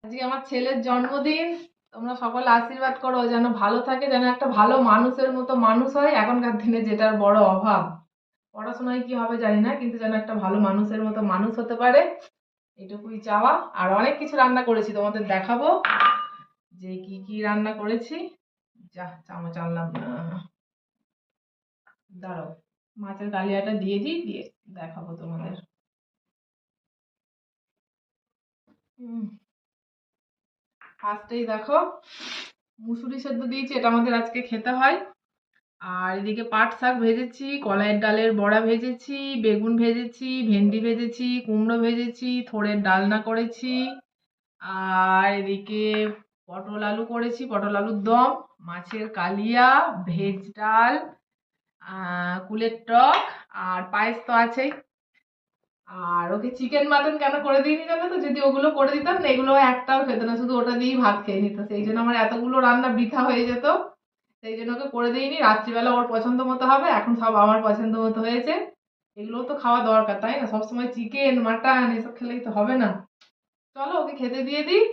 আজকে আমার ছেলের জন্মদিন। তোমরা সকলে আশীর্বাদ করো যেন ভালো থাকে, যেন একটা ভালো মানুষের মতো মানুষ হয়। এখনকার দিনে যেটার বড় অভাব, পড়াশোনায় কি হবে জানি না, কিন্তু যেন একটা ভালো মানুষের মতো মানুষ হতে পারে, এটুকুই চাওয়া। আর অনেক কিছু রান্না করেছি, তোমাদের দেখাবো যে কি কি রান্না করেছি। যা চামচ আনলাম না, দাঁড়াও, মাছের কালিয়াটা দিয়ে দিই, দিয়ে দেখাবো তোমাদের। ফার্স্টেই দেখো, মুসুরি সেদ্ধ দিয়েছি, এটা আমাদের আজকে খেতে হয়। আর এদিকে পাট শাক ভেজেছি, কলাইয়ের ডালের বড়া ভেজেছি, বেগুন ভেজেছি, ভেন্ডি ভেজেছি, কুমড়ো ভেজেছি, থোড়ের ডালনা করেছি। আর এদিকে পটল আলু করেছি, পটল আলুর দম, মাছের কালিয়া, ভেজ ডাল, কুলের টক, আর পায়েস তো আছেই। আর ওকে চিকেন মাটন কেন করে দিইনি জানো তো? যদি ওগুলো করে দিতাম না, এগুলো একটাও খেত না, শুধু ওটা দিয়েই ভাত খেয়ে নিত। সেই জন্য আমার এতগুলো রান্না বৃথা হয়ে যেত। সেই জন্য ওকে করে দিইনি। রাত্রিবেলা ওর পছন্দ মতো হবে, এখন সব আমার পছন্দ মতো হয়েছে। এগুলো তো খাওয়া দরকার, তাই না? সবসময় চিকেন মাটন এসব খেলেই তো হবে না। চলো ওকে খেতে দিয়ে দিই,